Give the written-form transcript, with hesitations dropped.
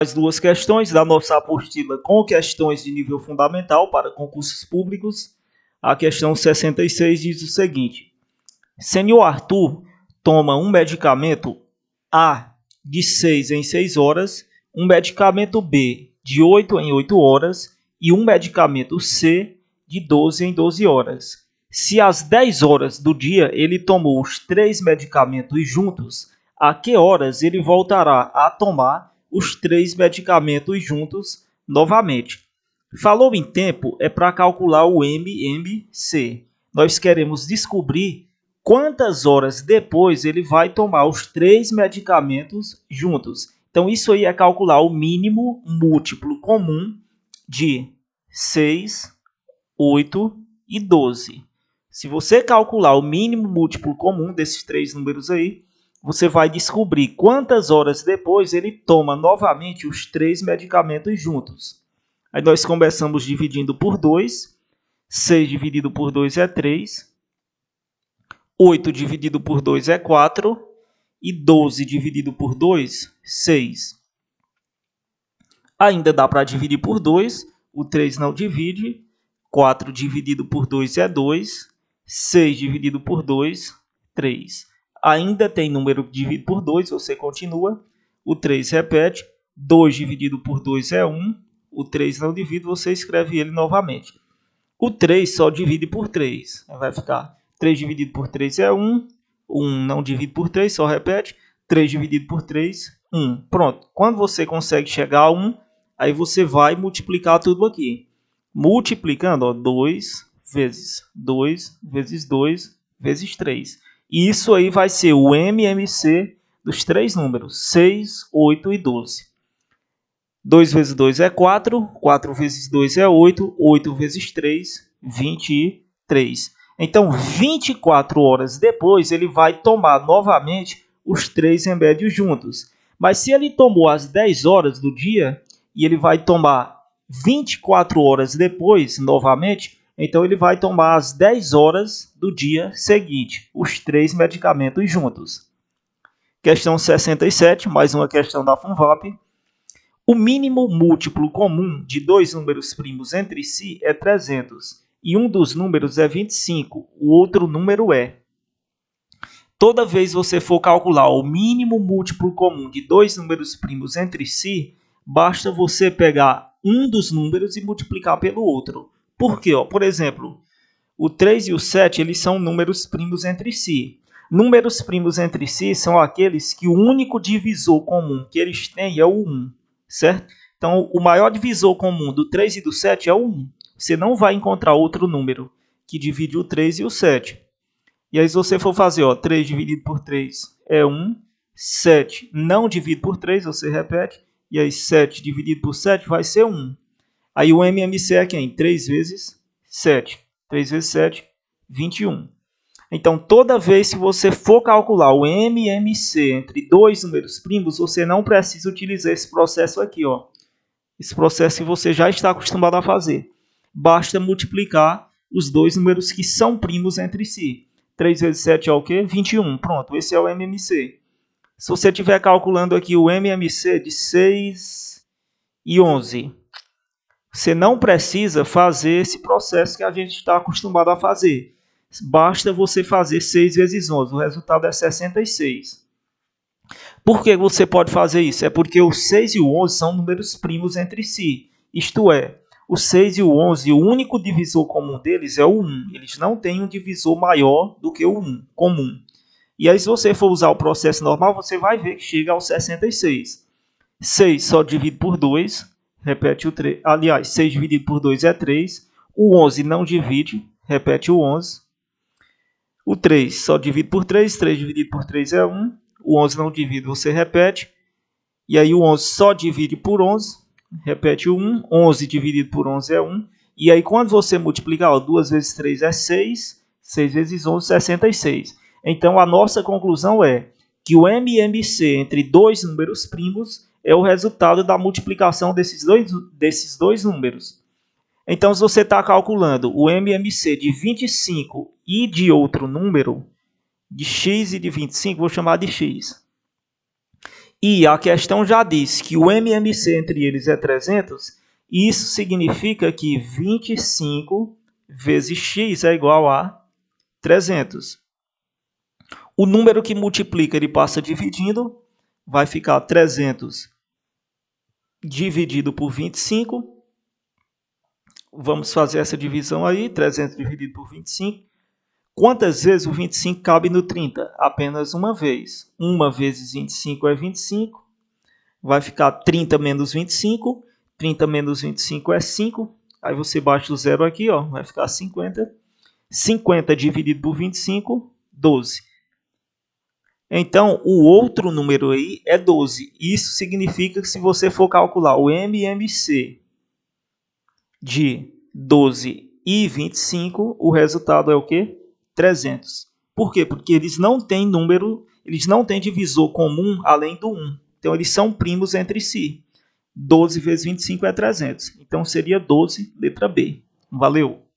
As duas questões da nossa apostila com questões de nível fundamental para concursos públicos. A questão 66 diz o seguinte: Senhor Arthur toma um medicamento A de 6 em 6 horas, um medicamento B de 8 em 8 horas e um medicamento C de 12 em 12 horas. Se às 10 horas do dia ele tomou os 3 medicamentos juntos, a que horas ele voltará a tomar os 3 medicamentos juntos novamente? Falou em tempo, é para calcular o MMC. Nós queremos descobrir quantas horas depois ele vai tomar os 3 medicamentos juntos. Então, isso aí é calcular o mínimo múltiplo comum de 6, 8 e 12. Se você calcular o mínimo múltiplo comum desses 3 números aí, você vai descobrir quantas horas depois ele toma novamente os 3 medicamentos juntos. Aí nós começamos dividindo por 2. 6 dividido por 2 é 3. 8 dividido por 2 é 4. E 12 dividido por 2, 6. Ainda dá para dividir por 2. O 3 não divide. 4 dividido por 2 é 2. 6 dividido por 2, 3. Ainda tem número dividido por 2, você continua. O 3 repete. 2 dividido por 2 é 1. O 3 não divide, você escreve ele novamente. O 3 só divide por 3. Vai ficar 3 dividido por 3 é 1. 1 não divide por 3, só repete. 3 dividido por 3, 1. Pronto. Quando você consegue chegar a 1, aí você vai multiplicar tudo aqui. Multiplicando, ó, 2 vezes 2 vezes 2 vezes 3. E isso aí vai ser o MMC dos 3 números, 6, 8 e 12. 2 vezes 2 é 4, 4 vezes 2 é 8, 8 vezes 3, 23. Então, 24 horas depois, ele vai tomar novamente os 3 remédios juntos. Mas se ele tomou às 10 horas do dia, e ele vai tomar 24 horas depois, novamente, então ele vai tomar às 10 horas do dia seguinte, os 3 medicamentos juntos. Questão 67, mais uma questão da FUNVAP. O mínimo múltiplo comum de dois números primos entre si é 300, e um dos números é 25, o outro número é. Toda vez você for calcular o mínimo múltiplo comum de dois números primos entre si, basta você pegar um dos números e multiplicar pelo outro. Por quê? Por exemplo, o 3 e o 7 eles são números primos entre si. Números primos entre si são aqueles que o único divisor comum que eles têm é o 1. Certo? Então, o maior divisor comum do 3 e do 7 é o 1. Você não vai encontrar outro número que divide o 3 e o 7. E aí, se você for fazer, 3 dividido por 3 é 1. 7 não divide por 3, você repete. E aí, 7 dividido por 7 vai ser 1. Aí, o MMC é quem? 3 vezes 7. 3 vezes 7, 21. Então, toda vez que você for calcular o MMC entre dois números primos, você não precisa utilizar esse processo aqui, ó. Esse processo que você já está acostumado a fazer. Basta multiplicar os dois números que são primos entre si. 3 vezes 7 é o quê? 21. Pronto, esse é o MMC. Se você estiver calculando aqui o MMC de 6 e 11, você não precisa fazer esse processo que a gente está acostumado a fazer. Basta você fazer 6 vezes 11. O resultado é 66. Por que você pode fazer isso? É porque o 6 e o 11 são números primos entre si. Isto é, o 6 e o 11, o único divisor comum deles é o 1. Eles não têm um divisor maior do que o 1 comum. E aí, se você for usar o processo normal, você vai ver que chega ao 66. 6 só divide por 2. Repete o 3. Aliás, 6 dividido por 2 é 3. O 11 não divide. Repete o 11. O 3 só divide por 3, 3 dividido por 3 é 1. O 11 não divide, você repete. E aí o 11 só divide por 11, repete o 1. 11 dividido por 11 é 1. E aí quando você multiplicar, 2 vezes 3 é 6. 6 vezes 11, 66. Então a nossa conclusão é que o MMC entre dois números primos é o resultado da multiplicação desses dois números. Então, se você está calculando o MMC de 25 e de outro número, de x e de 25, vou chamar de x. E a questão já diz que o MMC entre eles é 300, e isso significa que 25 vezes x é igual a 300. O número que multiplica, ele passa dividindo, vai ficar 300 dividido por 25. Vamos fazer essa divisão aí, 300 dividido por 25. Quantas vezes o 25 cabe no 30? Apenas uma vez. 1 vezes 25 é 25. Vai ficar 30 menos 25. 30 menos 25 é 5. Aí você baixa o zero aqui, ó, vai ficar 50. 50 dividido por 25, 12. Então, o outro número aí é 12. Isso significa que se você for calcular o MMC de 12 e 25, o resultado é o quê? 300. Por quê? Porque eles não têm número, eles não têm divisor comum além do 1. Então, eles são primos entre si. 12 vezes 25 é 300. Então, seria 12, letra B. Valeu!